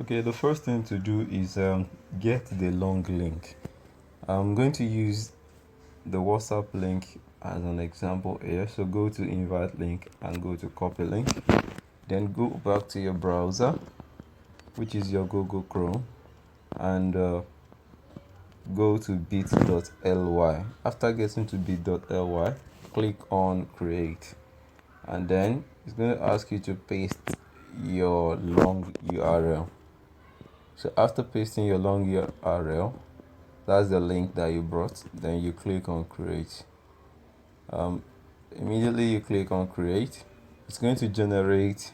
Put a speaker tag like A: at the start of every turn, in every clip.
A: Okay, the first thing to do is get the long link. I'm going to use the WhatsApp link as an example here. So go to invite link and go to copy link. Then go back to your browser, which is your Google Chrome, and go to bit.ly. After getting to bit.ly, click on create, and then it's going to ask you to paste your long URL. So after pasting your long URL, that's the link that you brought, then you click on create. Immediately you click on create, it's going to generate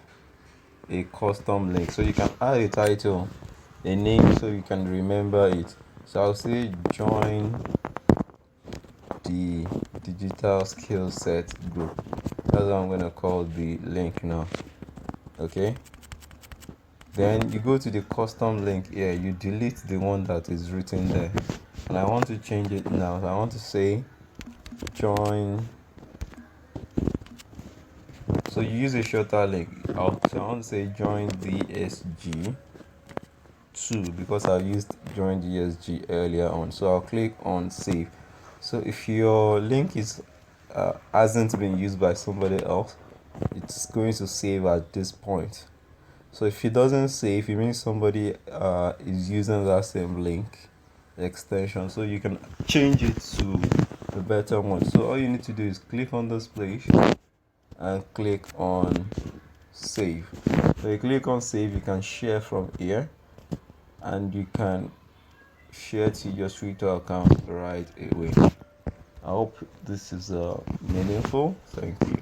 A: a custom link, so you can add a title, a name, so you can remember it. So I'll say join the digital skill set group. That's what I'm going to call the link now. Okay, then you go to the custom link here, you delete the one that is written there, and I want to change it now. So I want to say join. So you use a shorter link. So I want to say join DSG 2 because I used join DSG earlier on. So I'll click on save. So if your link is hasn't been used by somebody else, it's going to save at this point. So if it doesn't save, it means somebody is using that same link extension. So you can change it to a better one. So all you need to do is click on this place and click on save. So you click on save, you can share from here, and you can share to your Twitter account right away. I hope this is meaningful. Thank you.